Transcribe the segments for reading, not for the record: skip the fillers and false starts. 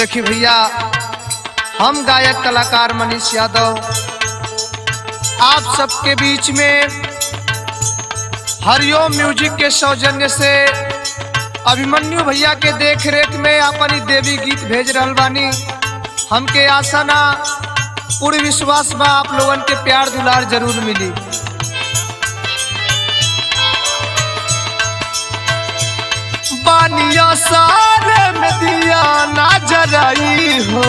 देखिए भैया, हम गायक कलाकार मनीष यादव आप सबके बीच में हरिओम म्यूजिक के सौजन्य से अभिमन्यु भैया के देख रेख में अपनी देवी गीत भेज रहल बानी। हमके आशा ना पूर्ण विश्वास बा आप लोगन के प्यार दुलार जरूर मिली। बानिया सारे में दिया ना जराई हो,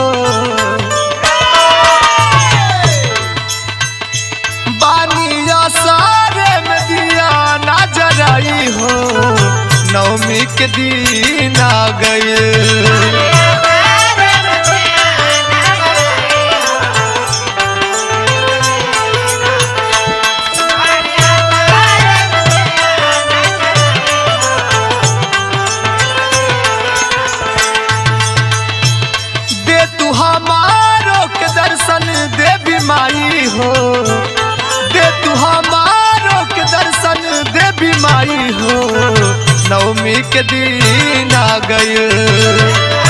बानिया सारे में दिया ना जराई हो, नवमी के दिन आ गए। देवी माई हो, दे तू हमारो के दर्शन देवी माई हो, नवमी के दिन आ गए।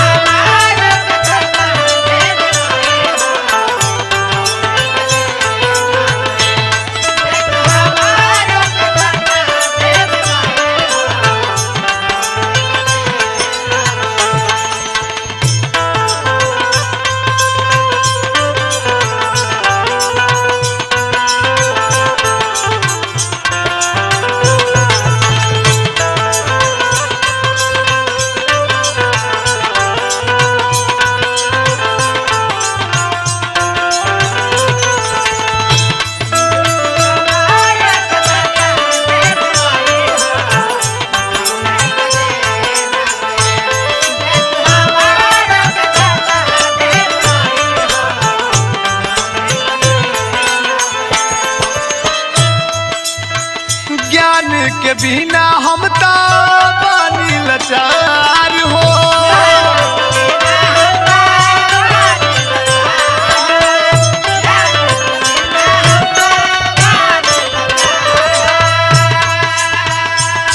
ज्ञान के बिना हम तो बानी लाचार हो,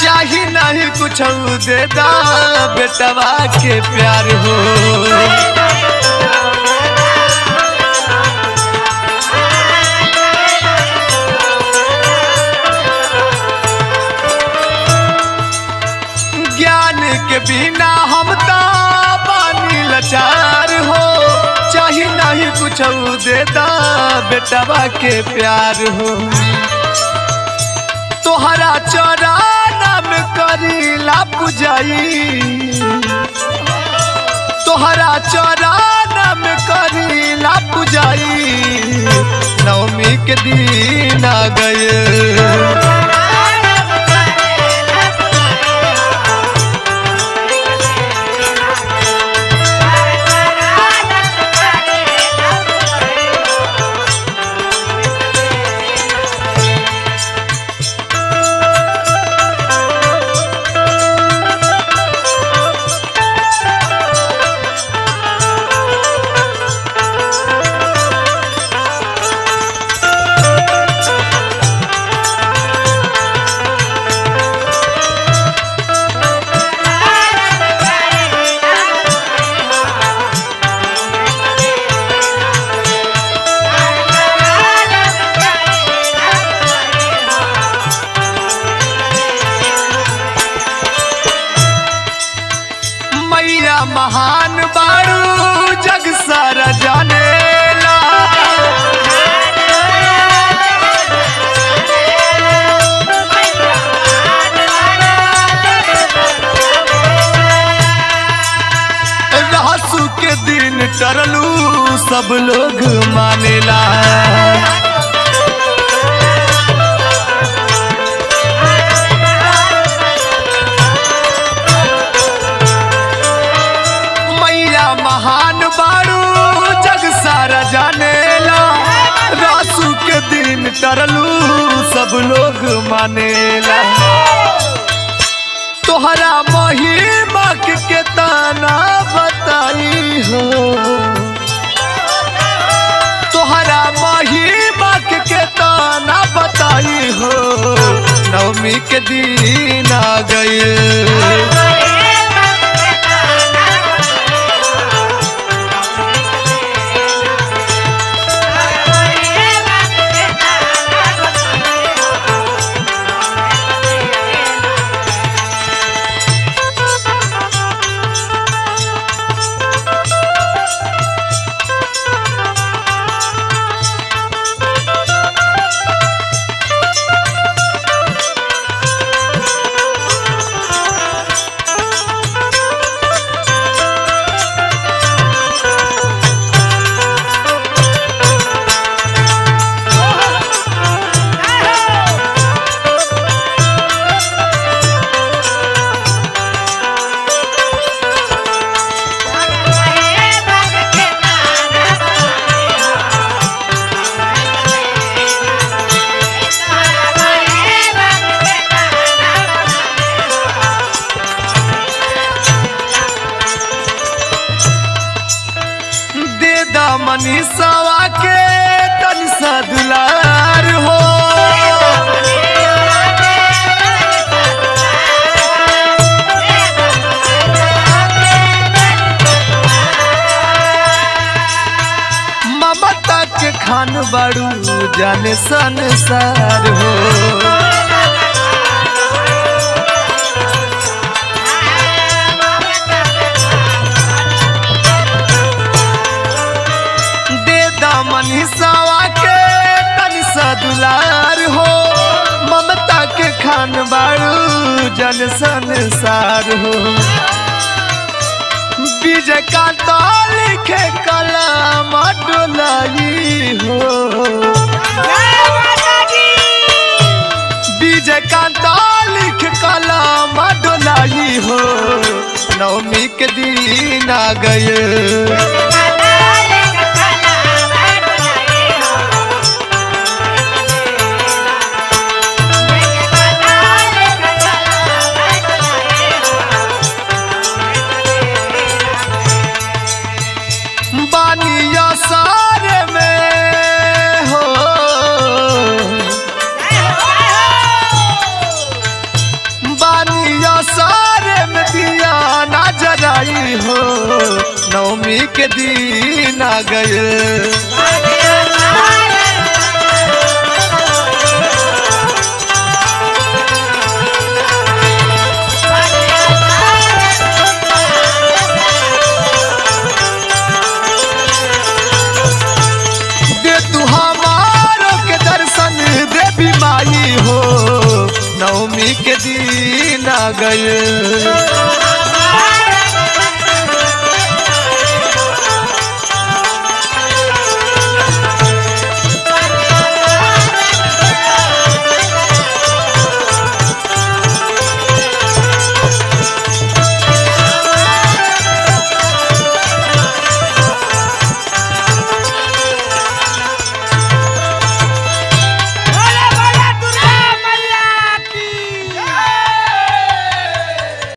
चाही नहीं कुछ दे दा बेटवा के प्यार हो। के बिना हम तो बानी लाचार हो, चाही नहीं कुछ देता बेटवा के प्यार हो। तोहरा चराना में करीला पुजाई, तोहरा चराना में करीला पुजाई, नवमी के दिन आ गए। महान बारू जग सारा जानेला, रहसु के दिन टरलू सब लोग मानेला। महान बारू जग सारा जानेला, रासू के दिन टरलू सब लोग मानेला। तोहरा महिमा के ताना बताई हो, तोहरा महिमा के ताना बताई हो, नवमी के दिन आ गए। मनीषवा के तन सा दुलार हो। ममता के खान बड़ू जाने संसार हो। मनीषवा के तन सा दुलार हो। ममता के खान बारू जन संसार हो। विजय कांता लिखे कलम डोलाई हो। विजय कांता लिखे कलम डोलाई हो। नवमी के दिन आ गए। बानिया सारे में हो बानिया सारे में दिया ना जलाई हो। नवमी के दिन आ गए। नवमी के दिन आ गए।